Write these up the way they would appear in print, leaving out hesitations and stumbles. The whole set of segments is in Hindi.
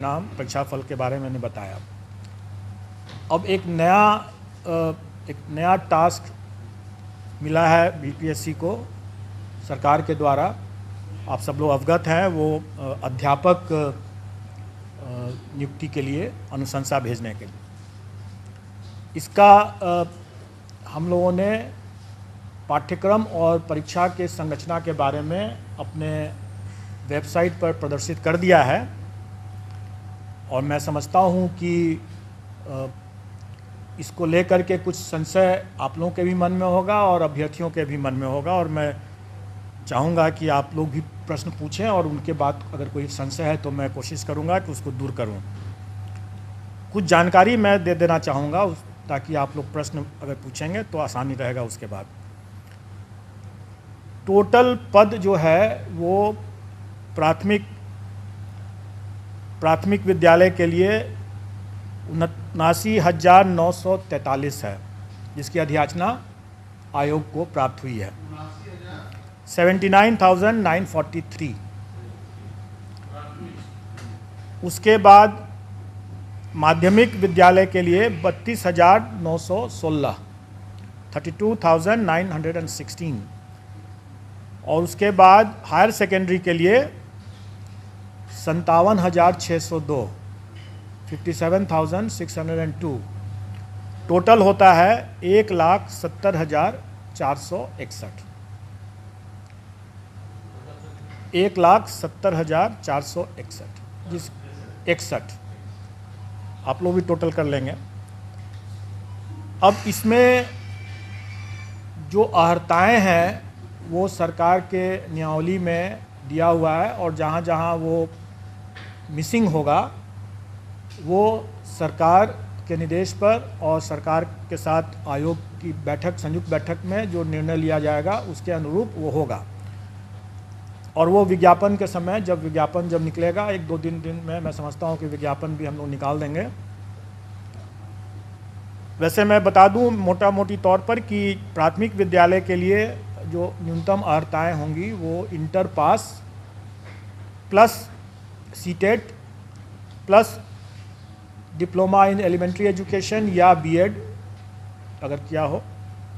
नाम परीक्षा फल के बारे में मैंने बताया। अब एक नया टास्क मिला है बीपीएससी को सरकार के द्वारा। आप सब लोग अवगत हैं, वो अध्यापक नियुक्ति के लिए अनुशंसा भेजने के लिए। इसका हम लोगों ने पाठ्यक्रम और परीक्षा के संरचना के बारे में अपने वेबसाइट पर प्रदर्शित कर दिया है और मैं समझता हूँ कि इसको लेकर के कुछ संशय आप लोगों के भी मन में होगा और अभ्यर्थियों के भी मन में होगा, और मैं चाहूँगा कि आप लोग भी प्रश्न पूछें और उनके बाद अगर कोई संशय है तो मैं कोशिश करूँगा कि उसको दूर करूँ। कुछ जानकारी मैं दे देना चाहूँगा ताकि आप लोग प्रश्न अगर पूछेंगे तो आसानी रहेगा। उसके बाद टोटल पद जो है वो प्राथमिक विद्यालय के लिए 79,943 है, जिसकी अधियाचना आयोग को प्राप्त हुई है। 79,943। उसके बाद माध्यमिक विद्यालय के लिए 32,916, 32,916। और उसके बाद हायर सेकेंडरी के लिए 57,602, 57,602। टोटल होता है 1,70,461, 1,70,461 जिस 61 आप लोग भी टोटल कर लेंगे। अब इसमें जो अर्हताएँ हैं वो सरकार के नियमावली में दिया हुआ है, और जहाँ जहाँ वो मिसिंग होगा वो सरकार के निर्देश पर और सरकार के साथ आयोग की बैठक, संयुक्त बैठक में जो निर्णय लिया जाएगा उसके अनुरूप वो होगा। और वो विज्ञापन के समय जब निकलेगा 1-2 दिन में मैं समझता हूँ कि विज्ञापन भी हम लोग निकाल देंगे। वैसे मैं बता दूँ मोटा मोटी तौर पर कि प्राथमिक विद्यालय के लिए जो न्यूनतम अर्हताएँ होंगी वो inter pass plus CTET plus diploma in elementary education या बीएड अगर किया हो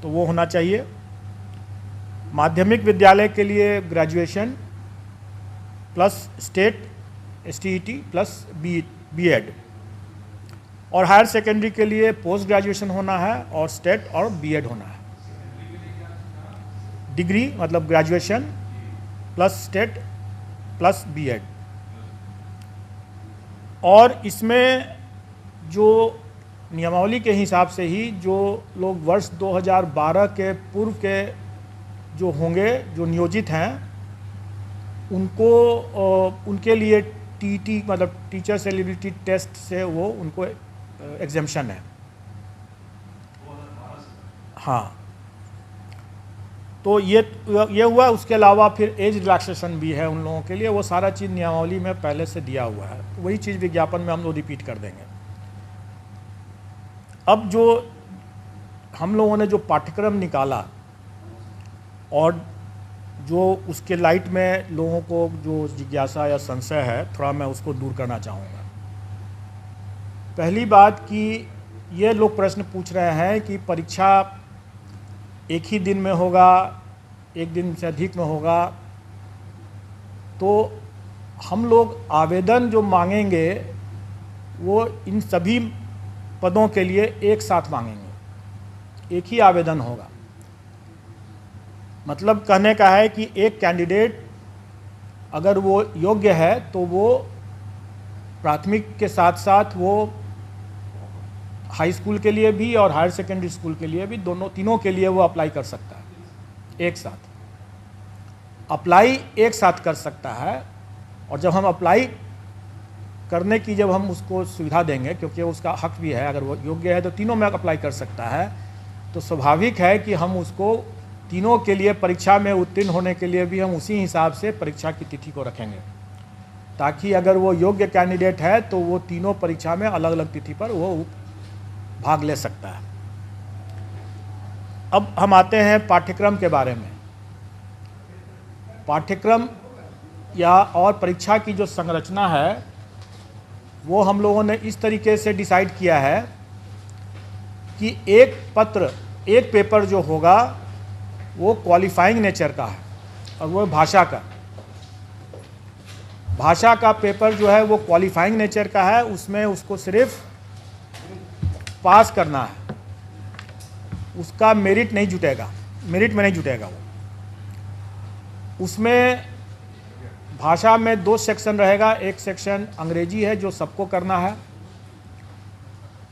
तो वो होना चाहिए। माध्यमिक विद्यालय के लिए graduation plus state STET plus B Ed, और हायर सेकेंडरी के लिए पोस्ट ग्रेजुएशन होना है और स्टेट और बीएड होना है। डिग्री मतलब graduation plus state plus B Ed. और इसमें जो नियमावली के हिसाब से ही जो लोग वर्ष 2012 के पूर्व के जो होंगे, जो नियोजित हैं, उनके लिए टीटी मतलब टीचर्स एलिजिबिलिटी टेस्ट से वो उनको एग्जेम्पशन है। हाँ, तो ये हुआ। उसके अलावा फिर एज रिलैक्सेशन भी है उन लोगों के लिए, वो सारा चीज़ नियमावली में पहले से दिया हुआ है। वही चीज़ विज्ञापन में हम लोग रिपीट कर देंगे। अब जो हम लोगों ने जो पाठ्यक्रम निकाला और जो उसके लाइट में लोगों को जो जिज्ञासा या संशय है, थोड़ा मैं उसको दूर करना चाहूँगा। पहली बात कि ये लोग प्रश्न पूछ रहे हैं कि परीक्षा एक ही दिन में होगा, एक दिन से अधिक में होगा, तो हम लोग आवेदन जो मांगेंगे वो इन सभी पदों के लिए एक साथ मांगेंगे, एक ही आवेदन होगा। मतलब कहने का है कि एक कैंडिडेट अगर वो योग्य है तो वो प्राथमिक के साथ साथ वो हाई स्कूल के लिए भी और हायर सेकेंडरी स्कूल के लिए भी, तीनों के लिए वो अप्लाई कर सकता है। एक साथ अप्लाई एक साथ कर सकता है। और जब हम अप्लाई करने की जब हम उसको सुविधा देंगे, क्योंकि उसका हक भी है, अगर वो योग्य है तो तीनों में अप्लाई कर सकता है, तो स्वाभाविक है कि हम उसको तीनों के लिए परीक्षा में उत्तीर्ण होने के लिए भी हम उसी हिसाब से परीक्षा की तिथि को रखेंगे, ताकि अगर वो योग्य कैंडिडेट है तो वो तीनों परीक्षा में अलग अलग तिथि पर वो भाग ले सकता है। अब हम आते हैं पाठ्यक्रम के बारे में। पाठ्यक्रम या और परीक्षा की जो संरचना है वो हम लोगों ने इस तरीके से डिसाइड किया है कि एक पेपर जो होगा वो क्वालिफाइंग नेचर का है और वो भाषा का पेपर जो है वो क्वालिफाइंग नेचर का है। उसमें उसको सिर्फ पास करना है, उसका मेरिट में नहीं जुटेगा वो। उसमें भाषा में 2 सेक्शन रहेगा। एक सेक्शन अंग्रेजी है जो सबको करना है,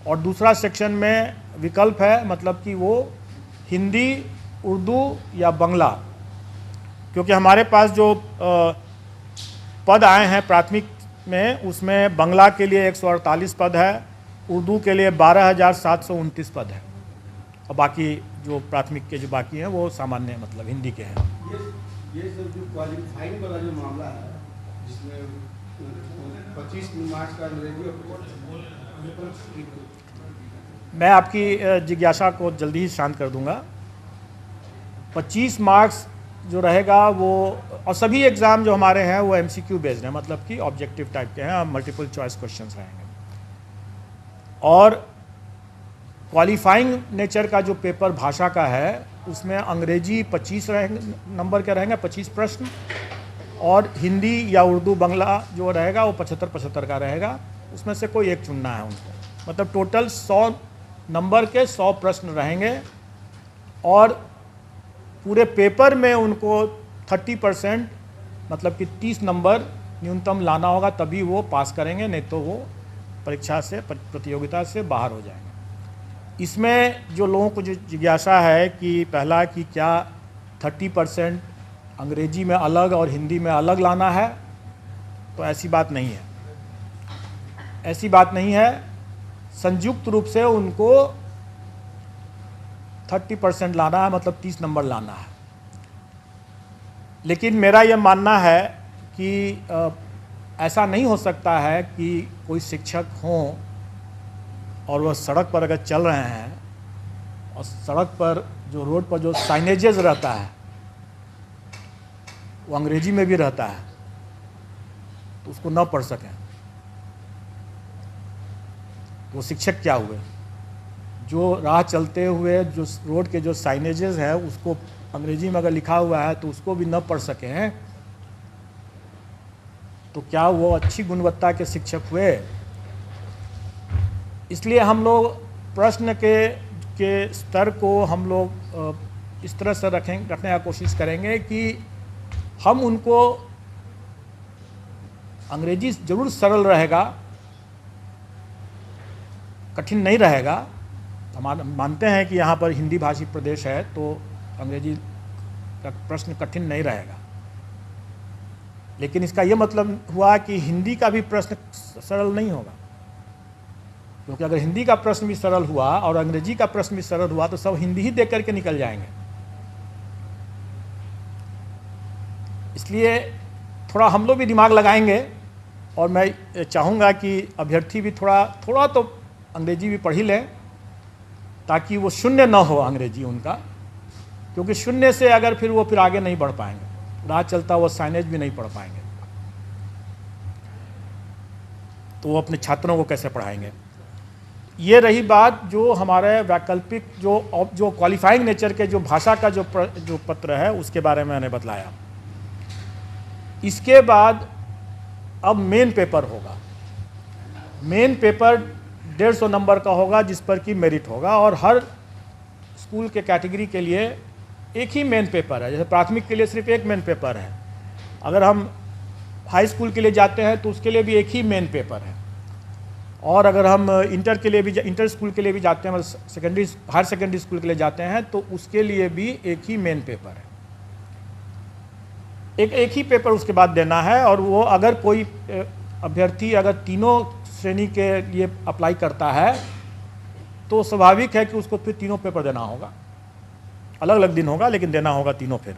और दूसरा सेक्शन में विकल्प है, मतलब कि वो हिंदी, उर्दू या बांग्ला। क्योंकि हमारे पास जो पद आए हैं प्राथमिक में, उसमें बांग्ला के लिए 148 पद है, उर्दू के लिए 12,729 पद है, और बाकी जो प्राथमिक के जो बाकी हैं वो सामान्य मतलब हिंदी के हैं। ये सब जो क्वालिफाइंग वाला जो मामला है, जिसमें 25 मार्क्स का अंग्रेजी और मैं आपकी जिज्ञासा को जल्दी ही शांत कर दूंगा। 25 मार्क्स जो रहेगा वो, और सभी एग्ज़ाम जो हमारे हैं वो MCQ बेस्ड हैं, मतलब कि ऑब्जेक्टिव टाइप के हैं, मल्टीपल चॉइस क्वेश्चंस रहेंगे। और क्वालिफाइंग नेचर का जो पेपर भाषा का है, उसमें अंग्रेजी 25 नंबर के रहेंगे, 25 प्रश्न, और हिंदी या उर्दू बांग्ला जो रहेगा वो 75-75 का रहेगा। उसमें से कोई एक चुनना है उनको। मतलब टोटल 100 नंबर के 100 प्रश्न रहेंगे, और पूरे पेपर में उनको 30% मतलब कि 30 नंबर न्यूनतम लाना होगा, तभी वो पास करेंगे, नहीं तो वो परीक्षा से, प्रतियोगिता से बाहर हो जाएंगे। इसमें जो लोगों को जो जिज्ञासा है कि पहला कि क्या 30% अंग्रेजी में अलग और हिंदी में अलग लाना है, तो ऐसी बात नहीं है। संयुक्त रूप से उनको 30% लाना है, मतलब 30 नंबर लाना है। लेकिन मेरा यह मानना है कि ऐसा नहीं हो सकता है कि कोई शिक्षक हों और वह सड़क पर अगर चल रहे हैं और सड़क पर जो रोड पर जो साइनेजेस रहता है वो अंग्रेजी में भी रहता है, तो उसको न पढ़ सकें, तो वो शिक्षक क्या हुए? जो राह चलते हुए जो रोड के जो साइनेजेस हैं उसको अंग्रेजी में अगर लिखा हुआ है तो उसको भी न पढ़ सके हैं, तो क्या वो अच्छी गुणवत्ता के शिक्षक हुए? इसलिए हम लोग प्रश्न के स्तर को हम लोग इस तरह से रखने का कोशिश करेंगे कि हम उनको, अंग्रेजी ज़रूर सरल रहेगा, कठिन नहीं रहेगा। हम मानते हैं कि यहाँ पर हिंदी भाषी प्रदेश है, तो अंग्रेजी का प्रश्न कठिन नहीं रहेगा, लेकिन इसका ये मतलब हुआ कि हिंदी का भी प्रश्न सरल नहीं होगा। क्योंकि अगर हिंदी का प्रश्न भी सरल हुआ और अंग्रेजी का प्रश्न भी सरल हुआ तो सब हिंदी ही देख करके निकल जाएंगे। इसलिए थोड़ा हम लोग भी दिमाग लगाएंगे, और मैं चाहूँगा कि अभ्यर्थी भी थोड़ा तो अंग्रेजी भी पढ़ ही लें, ताकि वो शून्य ना हो अंग्रेजी उनका। क्योंकि शून्य से अगर फिर आगे नहीं बढ़ पाएंगे, राह चलता वो साइनेज भी नहीं पढ़ पाएंगे, तो वो अपने छात्रों को कैसे पढ़ाएंगे। ये रही बात जो हमारे वैकल्पिक जो क्वालिफाइंग नेचर के जो भाषा का जो पत्र है उसके बारे में मैंने बतलाया। इसके बाद अब मेन पेपर होगा। मेन पेपर 150 नंबर का होगा, जिस पर कि मेरिट होगा, और हर स्कूल के कैटेगरी के लिए एक ही मेन पेपर है। जैसे प्राथमिक के लिए सिर्फ एक मेन पेपर है, अगर हम हाई स्कूल के लिए जाते हैं तो उसके लिए भी एक ही मेन पेपर है, और अगर हम इंटर स्कूल के लिए भी जाते हैं, मतलब हायर सेकेंडरी स्कूल के लिए जाते हैं, तो उसके लिए भी एक ही मेन पेपर है। एक ही पेपर उसके बाद देना है। और वो अगर कोई अभ्यर्थी अगर तीनों श्रेणी के लिए अप्लाई करता है तो स्वाभाविक है कि उसको फिर तीनों पेपर देना होगा। अलग अलग दिन होगा, लेकिन देना होगा तीनों। फिर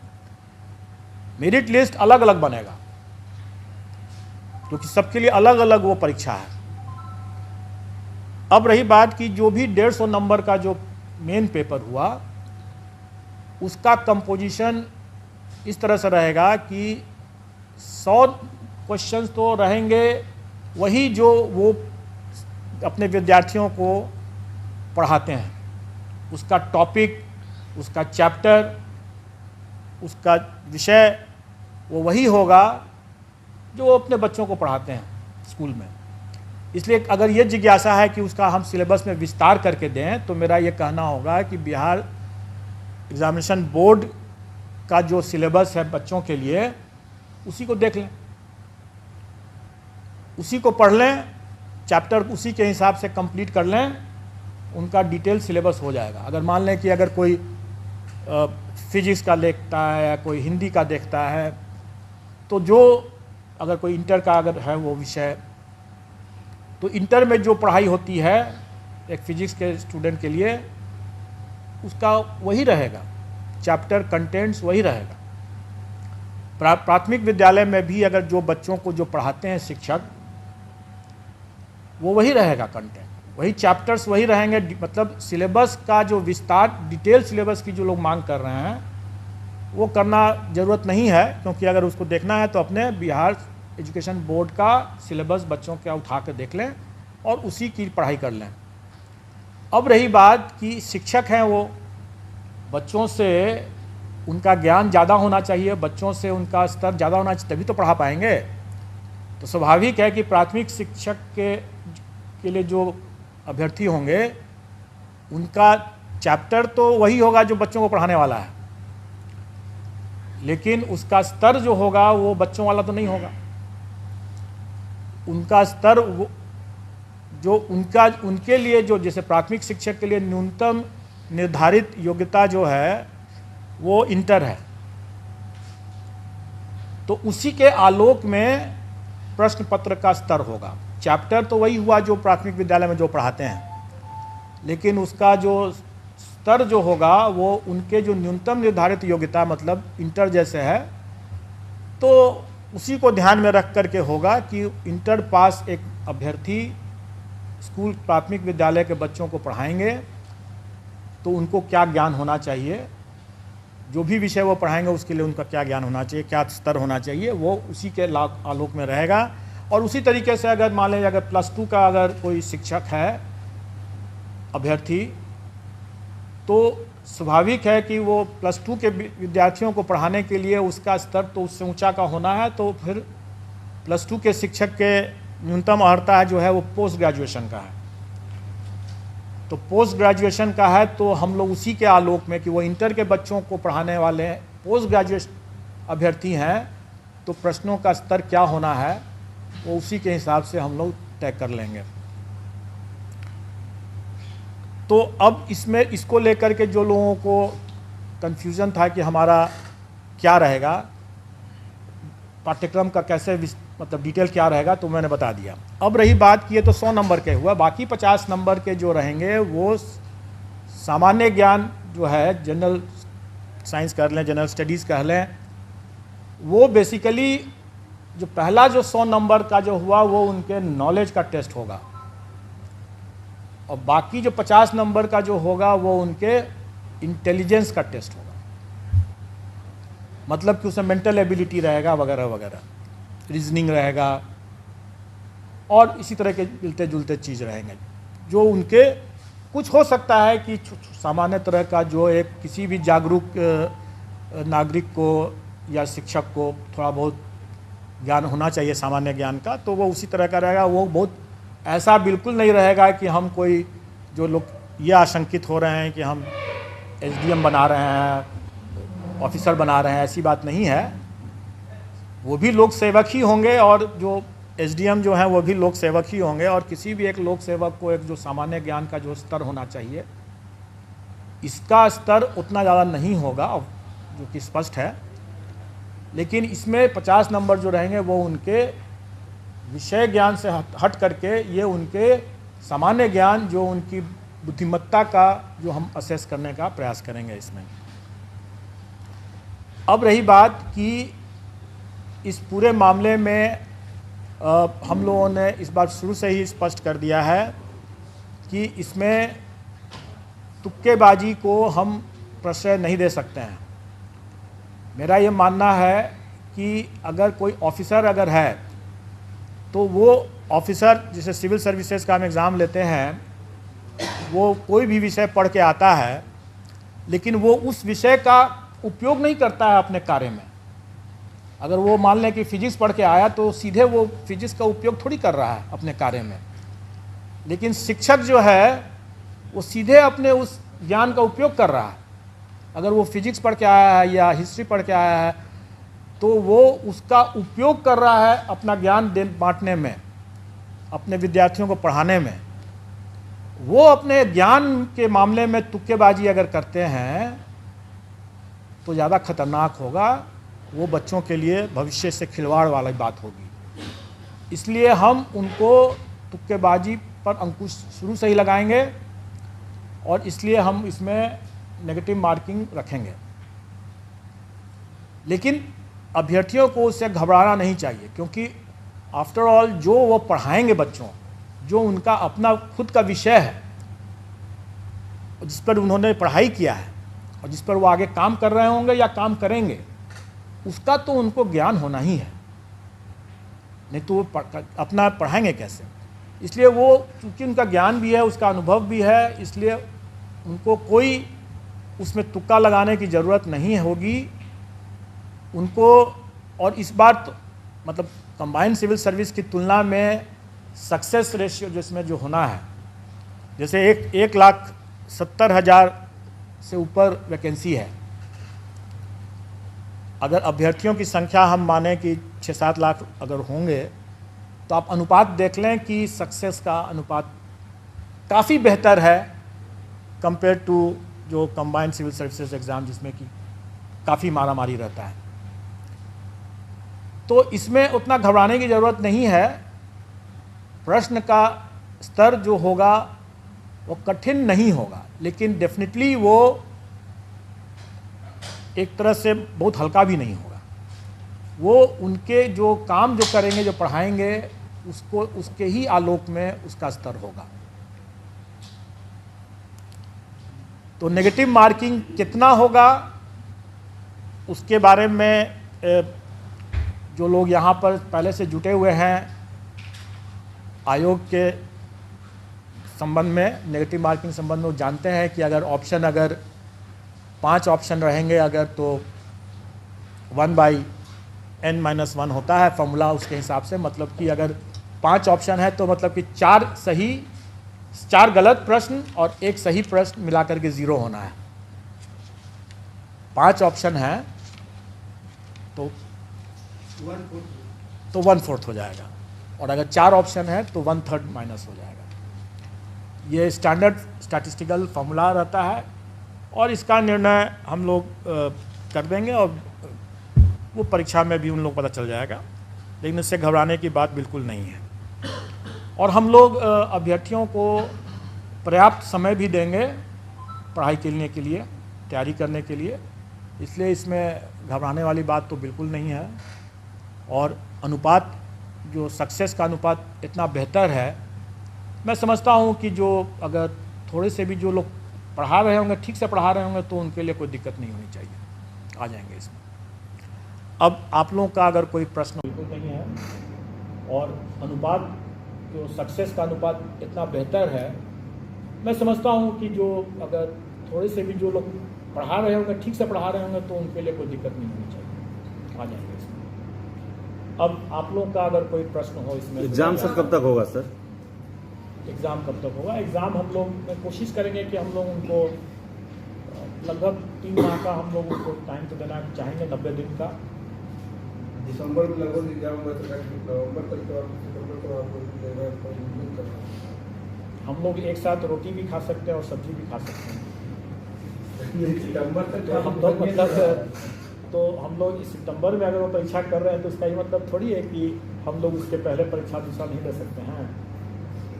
मेरिट लिस्ट अलग अलग बनेगा, क्योंकि सबके लिए अलग अलग वो परीक्षा है। अब रही बात कि जो भी 150 नंबर का जो मेन पेपर हुआ, उसका कंपोजिशन इस तरह से रहेगा कि 100 क्वेश्चंस तो रहेंगे वही जो वो अपने विद्यार्थियों को पढ़ाते हैं, उसका टॉपिक, उसका चैप्टर, उसका विषय वो वही होगा जो वो अपने बच्चों को पढ़ाते हैं स्कूल में। इसलिए अगर ये जिज्ञासा है कि उसका हम सिलेबस में विस्तार करके दें, तो मेरा ये कहना होगा कि बिहार एग्जामिनेशन बोर्ड का जो सिलेबस है बच्चों के लिए, उसी को देख लें, उसी को पढ़ लें, चैप्टर उसी के हिसाब से कंप्लीट कर लें, उनका डिटेल सिलेबस हो जाएगा। अगर मान लें कि अगर कोई फिजिक्स का देखता है या कोई हिंदी का देखता है, तो जो अगर कोई इंटर का अगर है वो विषय, तो इंटर में जो पढ़ाई होती है एक फिजिक्स के स्टूडेंट के लिए, उसका वही रहेगा, चैप्टर कंटेंट्स वही रहेगा। प्राथमिक विद्यालय में भी अगर जो बच्चों को जो पढ़ाते हैं शिक्षक, वो वही रहेगा कंटेंट, वही चैप्टर्स वही रहेंगे। मतलब सिलेबस का जो विस्तार, डिटेल सिलेबस की जो लोग मांग कर रहे हैं, वो करना ज़रूरत नहीं है, क्योंकि अगर उसको देखना है तो अपने बिहार एजुकेशन बोर्ड का सिलेबस बच्चों का उठा कर देख लें और उसी की पढ़ाई कर लें। अब रही बात कि शिक्षक हैं, वो बच्चों से उनका ज्ञान ज़्यादा होना चाहिए, बच्चों से उनका स्तर ज़्यादा होना चाहिए, तभी तो पढ़ा पाएंगे। तो स्वाभाविक है कि प्राथमिक शिक्षक के लिए जो अभ्यर्थी होंगे, उनका चैप्टर तो वही होगा जो बच्चों को पढ़ाने वाला है, लेकिन उसका स्तर जो होगा वो बच्चों वाला तो नहीं होगा। उनका स्तर जो उनके लिए जो, जैसे प्राथमिक शिक्षक के लिए न्यूनतम निर्धारित योग्यता जो है वो इंटर है, तो उसी के आलोक में प्रश्न पत्र का स्तर होगा। चैप्टर तो वही हुआ जो प्राथमिक विद्यालय में जो पढ़ाते हैं, लेकिन उसका जो स्तर जो होगा वो उनके जो न्यूनतम निर्धारित योग्यता, मतलब इंटर जैसे है, तो उसी को ध्यान में रख करके होगा कि इंटर पास एक अभ्यर्थी स्कूल प्राथमिक विद्यालय के बच्चों को पढ़ाएंगे तो उनको क्या ज्ञान होना चाहिए, जो भी विषय वो पढ़ाएंगे उसके लिए उनका क्या ज्ञान होना चाहिए, क्या स्तर होना चाहिए, वो उसी के आलोक में रहेगा। और उसी तरीके से अगर मान लें अगर +2 का अगर कोई शिक्षक है अभ्यर्थी, तो स्वाभाविक है कि वो +2 के विद्यार्थियों को पढ़ाने के लिए उसका स्तर तो उससे ऊंचा का होना है, तो फिर +2 के शिक्षक के न्यूनतम अर्हता जो है वो पोस्ट ग्रेजुएशन का है। तो पोस्ट ग्रेजुएशन का है तो हम लोग उसी के आलोक में कि वो इंटर के बच्चों को पढ़ाने वाले पोस्ट ग्रेजुएट अभ्यर्थी हैं, तो प्रश्नों का स्तर क्या होना है वो उसी के हिसाब से हम लोग तय कर लेंगे। तो अब इसमें इसको लेकर के जो लोगों को कन्फ्यूज़न था कि हमारा क्या रहेगा, पाठ्यक्रम का कैसे मतलब डिटेल क्या रहेगा, तो मैंने बता दिया। अब रही बात कि ये तो 100 नंबर के हुआ, बाकी 50 नंबर के जो रहेंगे वो सामान्य ज्ञान जो है, जनरल साइंस कर लें, जनरल स्टडीज़ कह लें, वो बेसिकली जो पहला जो 100 नंबर का जो हुआ वो उनके नॉलेज का टेस्ट होगा, और बाकी जो 50 नंबर का जो होगा वो उनके इंटेलिजेंस का टेस्ट होगा। मतलब कि उसमें मेंटल एबिलिटी रहेगा वगैरह वगैरह, रीजनिंग रहेगा और इसी तरह के मिलते जुलते चीज़ रहेंगे, जो उनके कुछ हो सकता है कि सामान्य तरह का जो एक किसी भी जागरूक नागरिक को या शिक्षक को थोड़ा बहुत ज्ञान होना चाहिए सामान्य ज्ञान का, तो वो उसी तरह का रहेगा। वो बहुत ऐसा बिल्कुल नहीं रहेगा कि हम कोई, जो लोग ये आशंकित हो रहे हैं कि हम SDM बना रहे हैं, ऑफिसर बना रहे हैं, ऐसी बात नहीं है। वो भी लोक सेवक ही होंगे, और जो SDM जो हैं वो भी लोक सेवक ही होंगे, और किसी भी एक लोक सेवक को एक जो सामान्य ज्ञान का जो स्तर होना चाहिए, इसका स्तर उतना ज़्यादा नहीं होगा, जो कि स्पष्ट है। लेकिन इसमें 50 नंबर जो रहेंगे वो उनके विषय ज्ञान से हट करके ये उनके सामान्य ज्ञान, जो उनकी बुद्धिमत्ता का जो हम असेस करने का प्रयास करेंगे इसमें। अब रही बात कि इस पूरे मामले में हम लोगों ने इस बात शुरू से ही स्पष्ट कर दिया है कि इसमें तुक्केबाजी को हम प्रश्रय नहीं दे सकते हैं। मेरा ये मानना है कि अगर कोई ऑफिसर अगर है तो वो ऑफिसर जैसे सिविल सर्विसेज का हम एग्ज़ाम लेते हैं, वो कोई भी विषय पढ़ के आता है, लेकिन वो उस विषय का उपयोग नहीं करता है अपने कार्य में। अगर वो मान लें कि फिजिक्स पढ़ के आया तो सीधे वो फिजिक्स का उपयोग थोड़ी कर रहा है अपने कार्य में, लेकिन शिक्षक जो है वो सीधे अपने उस ज्ञान का उपयोग कर रहा है। अगर वो फिजिक्स पढ़ के आया है या हिस्ट्री पढ़ के आया है तो वो उसका उपयोग कर रहा है अपना ज्ञान बांटने में, अपने विद्यार्थियों को पढ़ाने में। वो अपने ज्ञान के मामले में तुक्केबाजी अगर करते हैं तो ज़्यादा खतरनाक होगा, वो बच्चों के लिए भविष्य से खिलवाड़ वाली बात होगी। इसलिए हम उनको तुक्केबाजी पर अंकुश शुरू से ही लगाएंगे और इसलिए हम इसमें नेगेटिव मार्किंग रखेंगे। लेकिन अभ्यर्थियों को उससे घबराना नहीं चाहिए, क्योंकि आफ्टर ऑल जो वो पढ़ाएंगे बच्चों, जो उनका अपना खुद का विषय है, जिस पर उन्होंने पढ़ाई किया है और जिस पर वो आगे काम कर रहे होंगे या काम करेंगे, उसका तो उनको ज्ञान होना ही है, नहीं तो वो अपना पढ़ाएंगे कैसे। इसलिए वो चूँकि उनका ज्ञान भी है, उसका अनुभव भी है, इसलिए उनको कोई उसमें तुक्का लगाने की ज़रूरत नहीं होगी उनको। और इस बार तो मतलब कंबाइंड सिविल सर्विस की तुलना में सक्सेस रेशियो जिसमें जो होना है, जैसे 1,70,000 से ऊपर वैकेंसी है, अगर अभ्यर्थियों की संख्या हम माने कि 6-7 लाख अगर होंगे तो आप अनुपात देख लें कि सक्सेस का अनुपात काफ़ी बेहतर है कंपेयर टू जो कंबाइंड सिविल सर्विसेज एग्ज़ाम जिसमें कि काफ़ी मारामारी रहता है। तो इसमें उतना घबराने की ज़रूरत नहीं है। प्रश्न का स्तर जो होगा वो कठिन नहीं होगा, लेकिन डेफिनेटली वो एक तरह से बहुत हल्का भी नहीं होगा। वो उनके जो काम जो करेंगे, जो पढ़ाएंगे, उसको उसके ही आलोक में उसका स्तर होगा। तो नेगेटिव मार्किंग कितना होगा उसके बारे में जो लोग यहाँ पर पहले से जुटे हुए हैं आयोग के संबंध में, नेगेटिव मार्किंग संबंध में, वो जानते हैं कि अगर 5 ऑप्शन रहेंगे अगर, तो 1/n-1 होता है फॉर्मूला उसके हिसाब से। मतलब कि अगर 5 ऑप्शन है तो मतलब कि 4 गलत प्रश्न और 1 सही प्रश्न मिलाकर के 0 होना है। 5 ऑप्शन है तो 1/4 हो जाएगा, और अगर 4 ऑप्शन है तो 1/3 माइनस हो जाएगा। ये स्टैंडर्ड स्टैटिस्टिकल फॉर्मूला रहता है और इसका निर्णय हम लोग कर देंगे और वो परीक्षा में भी उन लोग पता चल जाएगा, लेकिन इससे घबराने की बात बिल्कुल नहीं है। और हम लोग अभ्यर्थियों को पर्याप्त समय भी देंगे पढ़ाई करने के लिए, तैयारी करने के लिए, इसलिए इसमें घबराने वाली बात तो बिल्कुल नहीं है। और अनुपात जो सक्सेस का अनुपात इतना बेहतर है, मैं समझता हूँ कि जो अगर थोड़े से भी जो लोग पढ़ा रहे होंगे, ठीक से पढ़ा रहे होंगे, तो उनके लिए कोई दिक्कत नहीं होनी चाहिए, आ जाएंगे इसमें। अब आप लोगों का अगर कोई प्रश्न बिल्कुल नहीं है, और अनुपात जो सक्सेस का अनुपात इतना बेहतर है, मैं समझता हूँ कि जो अगर थोड़े से भी जो लोग पढ़ा रहे होंगे, ठीक से पढ़ा रहे होंगे, तो उनके लिए कोई दिक्कत नहीं होनी चाहिए, आ जाएंगे इसमें। अब आप लोगों का अगर कोई प्रश्न हो इसमें। एग्जाम सर कब तक होगा सर? एग्ज़ाम कब तक होगा? एग्ज़ाम हम लोग कोशिश करेंगे कि हम लोग उनको लगभग 3 माह का हम लोग उनको टाइम तो देना चाहेंगे, 90 दिन का। दिसंबर में लगभग एग्जाम नवंबर तक हम लोग एक साथ रोटी भी खा सकते हैं और सब्जी भी खा सकते हैं। सितंबर तक तो हम लोग मतलब तो हम लोग सितंबर में अगर वो परीक्षा कर रहे हैं तो इसका ये मतलब थोड़ी है कि हम लोग उसके पहले परीक्षा दूसरा नहीं दे सकते हैं।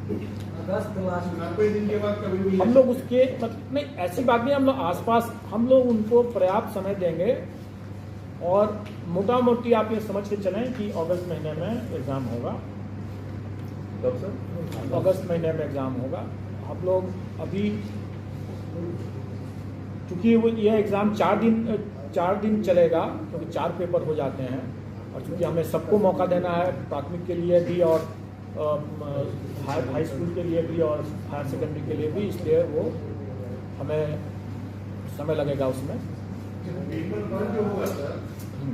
अगस्त लास्ट 90 दिन के बाद कभी भी हम लोग उसके मतलब नहीं, ऐसी बात नहीं, हम लोग आसपास हम लोग उनको पर्याप्त समय देंगे। और मोटा मोटी आप ये समझ के चलें कि अगस्त महीने में एग्ज़ाम होगा। कब सर? अगस्त महीने में एग्ज़ाम होगा। हम लोग अभी चूँकि वो यह एग्ज़ाम 4 दिन चलेगा, क्योंकि 4 पेपर हो जाते हैं, और चूँकि हमें सबको मौका देना है, प्राथमिक के लिए भी और हाई स्कूल के लिए भी और हायर सेकेंडरी के लिए भी, इसलिए वो हमें समय लगेगा उसमें। पेपर वन जो होगा सर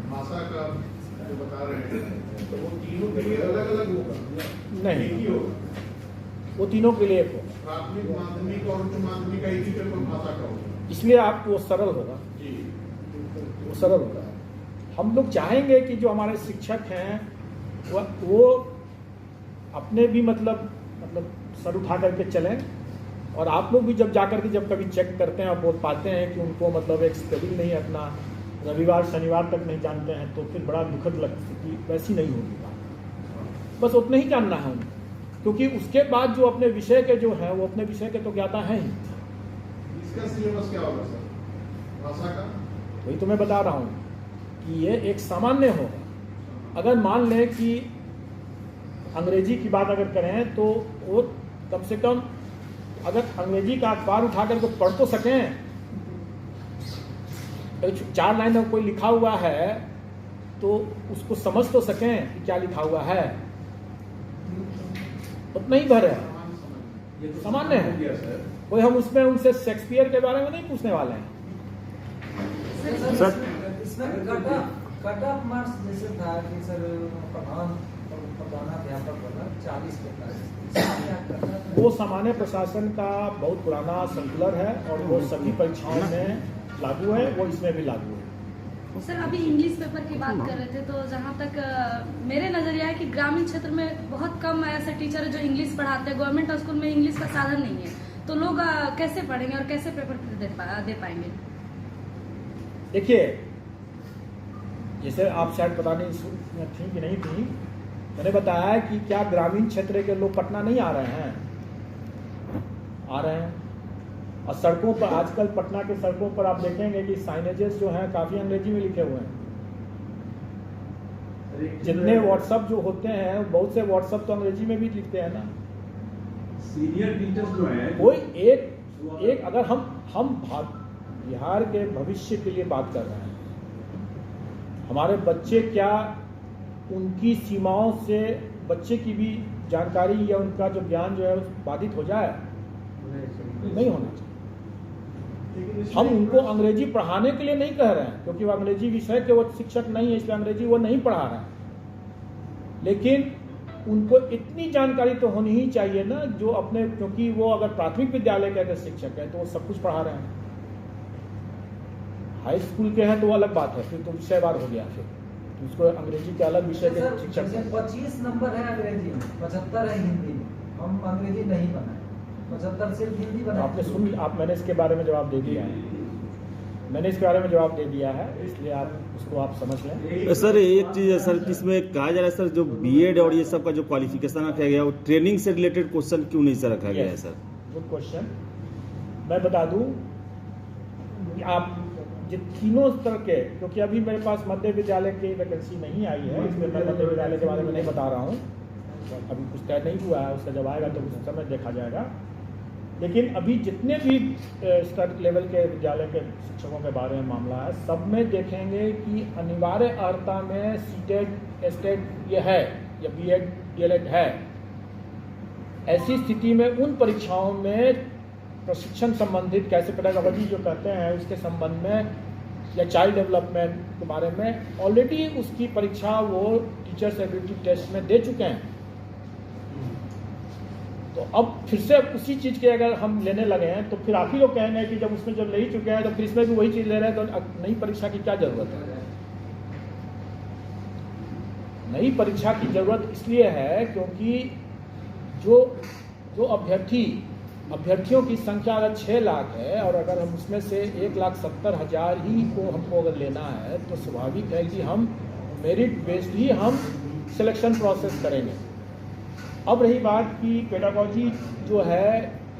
भाषा का जो बता रहे हैं, तो वो तीनों के लिए अलग अलग होगा? नहीं, एक ही होगा? वो तीनों के लिए एक होगा। प्राथमिक, माध्यमिक और उच्च माध्यमिक का एक ही पेपर भाषा का होगा, इसलिए आपको वो सरल होगा जी। वो सरल होगा। हम लोग चाहेंगे कि जो हमारे शिक्षक हैं वो अपने भी मतलब सर उठा करके चलें, और आप लोग भी जब जाकर के जब कभी चेक करते हैं और बोल पाते हैं कि उनको मतलब एक शेड्यूल नहीं है अपना, रविवार शनिवार तक नहीं जानते हैं, तो फिर बड़ा दुखद स्थिति वैसी नहीं होगी बात। बस उतना ही जानना है उनको, क्योंकि उसके बाद जो अपने विषय के जो हैं वो अपने विषय के तो ज्ञाता हैं ही। इसका सिलेबस क्या होगा सर भाषा का? वही तो मैं बता रहा हूँ कि ये एक सामान्य होगा। अगर मान लें कि अंग्रेजी की बात अगर करें तो वो कम से कम अगर अंग्रेजी का अखबार उठा करके पढ़ तो सकें, 4 लाइन में कोई लिखा हुआ है तो उसको समझ तो सकें कि क्या लिखा हुआ है। उतना ही भर है, सामान्य है। कोई हम उसमें उनसे शेक्सपियर के बारे में नहीं पूछने वाले हैं। सर इसमें कट ऑफ मार्क्स जैसे था कि सर प्रधानाध्यापक वाला 40 पे, वो सामान्य प्रशासन का बहुत पुराना सर्कुलर है और वो सभी परीक्षाओं में लागू है, वो इसमें भी लागू है। सर अभी इंग्लिश पेपर की बात कर रहे थे, तो जहाँ तक मेरे नजरिया है कि ग्रामीण क्षेत्र में बहुत कम ऐसे टीचर जो इंग्लिश पढ़ाते हैं। गवर्नमेंट स्कूल में इंग्लिश का साधन नहीं है, तो लोग कैसे पढ़ेंगे और कैसे पेपर दे पाएंगे? देखिए, जैसे आप शायद पता नहीं थी कि नहीं थी, मैंने बताया कि क्या ग्रामीण क्षेत्र के लोग पटना नहीं आ रहे हैं? आ रहे हैं। और सड़कों पर आजकल पटना के सड़कों पर आप देखेंगे कि साइनेजेस जो हैं काफ़ी अंग्रेजी में लिखे हुए हैं। जितने व्हाट्सअप जो होते हैं, बहुत से व्हाट्सअप तो अंग्रेजी में भी लिखते हैं ना। सीनियर टीचर्स जो हैं, कोई एक अगर हम बिहार के भविष्य के लिए बात कर रहे हैं, हमारे बच्चे क्या उनकी सीमाओं से बच्चे की भी जानकारी या उनका जो ज्ञान जो है बाधित हो जाए? नहीं होना चाहिए। हम उनको अंग्रेजी पढ़ाने के लिए नहीं कह रहे हैं, क्योंकि वो अंग्रेजी विषय के वो शिक्षक नहीं है, इसलिए अंग्रेजी वो नहीं पढ़ा रहे हैं। लेकिन उनको इतनी जानकारी तो होनी ही चाहिए ना, जो अपने, क्योंकि वो अगर प्राथमिक विद्यालय के अगर शिक्षक है तो वो सब कुछ पढ़ा रहे हैं। हाई स्कूल के हैं तो वो अलग बात है, फिर तो विषयवार हो गया, फिर उसको अंग्रेजी के अलग विषय के शिक्षक हैं। 25 नंबर है अंग्रेजी में, 75 है हिंदी में। हम अंग्रेजी नहीं बनाए, 75 सिर्फ हिंदी बनाए। आपने सुन, मैंने इसके बारे में जवाब दे दिया है, मैंने इसके बारे में जवाब दे दिया है, इसलिए आप उसको आप समझ लें। सर एक चीज़ है सर, इसमें कहा जा रहा है सर, जो बीएड और ये सब का जो क्वालिफिकेशन रखा गया, वो ट्रेनिंग से रिलेटेड क्वेश्चन क्यों नहीं सर रखा गया है सर? Good question. मैं बता दूं कि आप ये तीनों स्तर के, क्योंकि अभी मेरे पास मध्य विद्यालय की वैकेंसी नहीं आई है, इसलिए मैं मध्य विद्यालय के बारे में नहीं बता रहा हूँ, अभी कुछ तय नहीं हुआ है, उसका जब आएगा तो उस समय देखा जाएगा। लेकिन अभी जितने भी स्तर लेवल के विद्यालय के शिक्षकों के बारे में मामला है, सब में देखेंगे कि अनिवार्य अर्हता में सीटेट, एस्टेट ये है या बीएड डीएलएड है। ऐसी स्थिति में उन परीक्षाओं में प्रशिक्षण संबंधित कैसे पेडागोजी जो कहते हैं उसके संबंध में, या चाइल्ड डेवलपमेंट के बारे में ऑलरेडी उसकी परीक्षा वो टीचर्स एबिलिटी टेस्ट में दे चुके हैं। तो अब फिर से उसी चीज़ के अगर हम लेने लगे हैं तो फिर आप ही लोग कहेंगे कि जब उसमें जब ले ही चुके हैं तो फिर इसमें भी वही चीज़ ले रहे हैं, तो नई परीक्षा की क्या ज़रूरत है? नई परीक्षा की ज़रूरत इसलिए है क्योंकि जो अभ्यर्थियों की संख्या अगर 6 लाख है और अगर हम उसमें से 1,70,000 ही को हमको अगर लेना है, तो स्वाभाविक है कि हम मेरिट बेस्ड ही हम सिलेक्शन प्रोसेस करेंगे। अब रही बात कि पेडागोजी जो है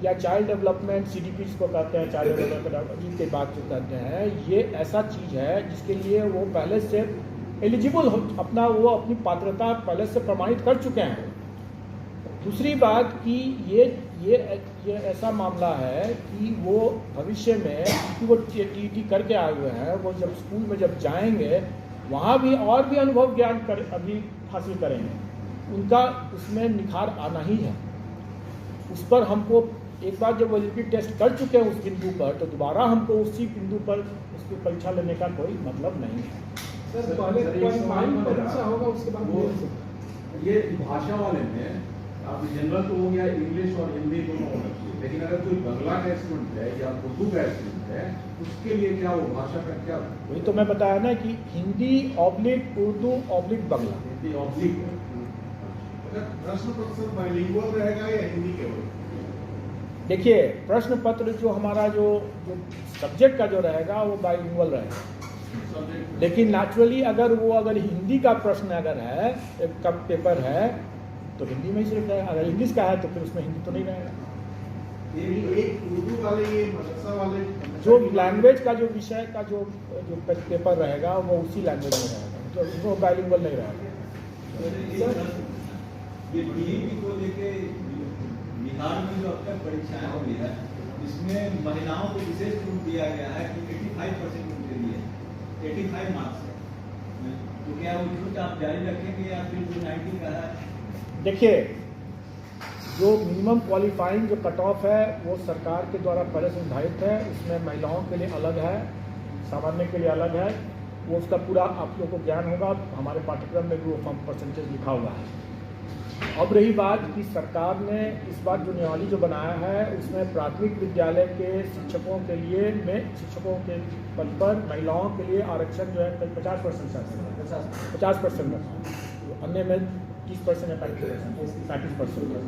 या चाइल्ड डेवलपमेंट सीडीपी जिसको कहते हैं, चाइल्ड डेवलपमेंट पेडागोजी की बात जो कहते हैं, ये ऐसा चीज़ है जिसके लिए वो पहले से एलिजिबल हो, वो अपनी पात्रता पहले से प्रमाणित कर चुके हैं। दूसरी बात कि ये ऐसा मामला है कि वो भविष्य में कि वो टीटी करके आए हुए हैं, वो जब स्कूल में जब जाएंगे वहाँ भी और भी अनुभव ज्ञान अभी हासिल करेंगे। उनका उसमें निखार आना ही है। उस पर हमको एक बार जब एलिजिबिलिटी टेस्ट कर चुके हैं उस बिंदु पर, तो दोबारा हमको उसी बिंदु पर उसकी परीक्षा लेने का कोई मतलब नहीं है। सर पहले क्वालिफाइंग परीक्षा होगा, उसके बाद वो ये भाषा वाले में आप जनरल तो हो गया, इंग्लिश और हिंदी दोनों होना चाहिए, लेकिन अगर कोई बंगला का स्टूडेंट है या उर्दू का स्टूडेंट है, उसके लिए क्या वो भाषा का क्या? वही तो मैं बताया ना कि हिंदी ऑब्लिक उर्दू ऑब्लिक बंगला। हिंदी ऑब्लिक प्रश्न पत्र बाइलिंगुअल रहेगा या हिंदी केवल? देखिए, प्रश्न पत्र जो हमारा जो सब्जेक्ट का जो रहेगा वो बाइलिंगुअल रहेगा, लेकिन नेचुरली अगर हिंदी का प्रश्न अगर है, एक कब पेपर है, तो हिंदी में ही सिर्फ रहेगा। अगर इंग्लिश का है तो फिर उसमें हिंदी तो नहीं रहेगा। एक उर्दू वाले, ये मदरसा वाले, जो लैंग्वेज का जो विषय का जो पेपर रहेगा वो उसी लैंग्वेज में रहेगा, तो वो बाइलिंगुअल नहीं रहेगा। ये डीईपी को लेके बिहार में जो अब तक परीक्षाएं हुई है, इसमें महिलाओं को विशेष छूट दिया गया है कि 85% उनके लिए 85 मार्क्स है, तो क्या वो छूट आप जारी रखेंगे या फिर जो 90 का है? देखिए, जो मिनिमम क्वालिफाइंग जो कट ऑफ है वो सरकार के द्वारा पहले से निर्धारित है। उसमें महिलाओं के लिए अलग है, सामान्य के लिए अलग है। वो उसका पूरा आप लोगों को ज्ञान होगा, हमारे पाठ्यक्रम में भी वो परसेंटेज लिखा हुआ है। अब रही बात कि सरकार ने इस बार जो नियमावली जो बनाया है, उसमें प्राथमिक विद्यालय के शिक्षकों के लिए शिक्षकों के पद पर महिलाओं के लिए आरक्षण जो है 50% 50%, अन्य में 30% या 35%।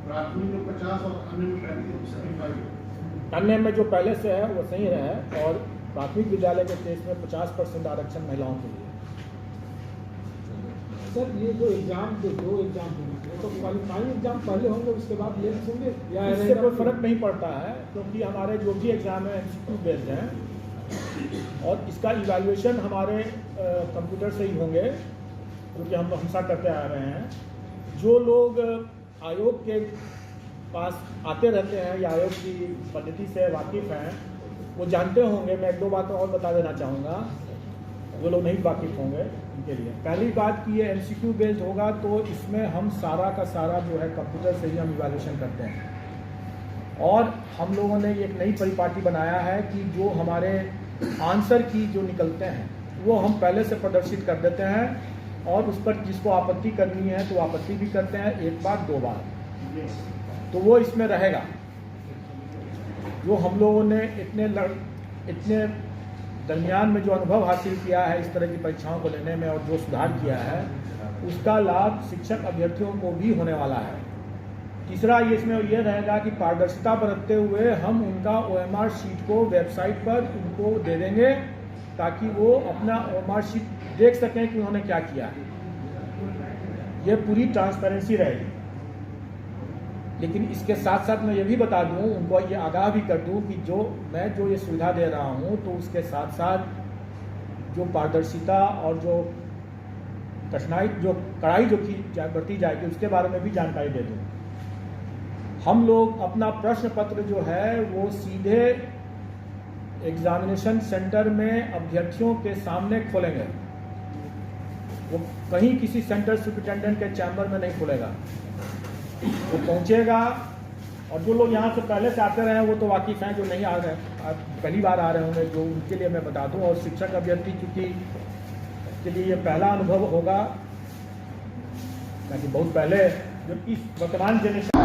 प्राथमिक में 50 और अन्य में 35। अन्य में जो पहले से है वो सही है, और प्राथमिक विद्यालय के केस में 50% आरक्षण महिलाओं के लिए। सर ये जो एग्जाम जो 2 एग्जाम होंगे तो क्वालिफाइंग एग्जाम पहले होंगे, उसके बाद मेंस होंगे या इससे कोई फर्क नहीं पड़ता है, क्योंकि हमारे जो भी एग्जाम है MCQ बेस्ड हैं, और इसका इवैल्यूएशन हमारे कंप्यूटर से ही होंगे, क्योंकि हम हमेशा करते आ रहे हैं। जो लोग आयोग के पास आते रहते हैं या आयोग की पद्धति से वाकिफ़ हैं, वो जानते होंगे। मैं 1-2 बातें और बता देना चाहूँगा, जो लोग नहीं वाकिफ़ होंगे उनके लिए। पहली बात कि ये MCQ बेस्ड होगा, तो इसमें हम सारा का सारा जो है कंप्यूटर से ही हम इवैल्यूएशन करते हैं। और हम लोगों ने एक नई परिपाटी बनाया है कि जो हमारे आंसर की जो निकलते हैं वो हम पहले से प्रदर्शित कर देते हैं, और उस पर जिसको आपत्ति करनी है तो आपत्ति भी करते हैं, 1 बार 2 बार, तो वो इसमें रहेगा। जो हम लोगों ने इतने दरमियान में जो अनुभव हासिल किया है इस तरह की परीक्षाओं को लेने में, और जो सुधार किया है, उसका लाभ शिक्षक अभ्यर्थियों को भी होने वाला है। तीसरा ये इसमें ये रहेगा कि पारदर्शिता बरतते हुए हम उनका OMR शीट को वेबसाइट पर उनको दे देंगे, ताकि वो अपना OMR शीट देख सकें कि उन्होंने क्या किया है। ये पूरी ट्रांसपेरेंसी रहेगी। लेकिन इसके साथ साथ मैं ये भी बता दूं, उनको ये आगाह भी कर दूं कि मैं जो ये सुविधा दे रहा हूं, तो उसके साथ साथ जो पारदर्शिता और जो कड़ाई जो की बरती जाएगी, उसके बारे में भी जानकारी दे दूं। हम लोग अपना प्रश्न पत्र जो है वो सीधे एग्जामिनेशन सेंटर में अभ्यर्थियों के सामने खोलेंगे। वो कहीं किसी सेंटर सुपरिटेंडेंट के चैम्बर में नहीं खुलेगा, वो पहुंचेगा। और जो लोग यहाँ से पहले से आते रहे हैं वो तो वाकिफ़ हैं, जो नहीं आ रहे पहली बार आ रहे होंगे, जो उनके लिए मैं बता दूं। और शिक्षक अभ्यर्थी चूँकि के लिए ये पहला अनुभव होगा, ताकि बहुत पहले जो इस वर्तमान जनरेशन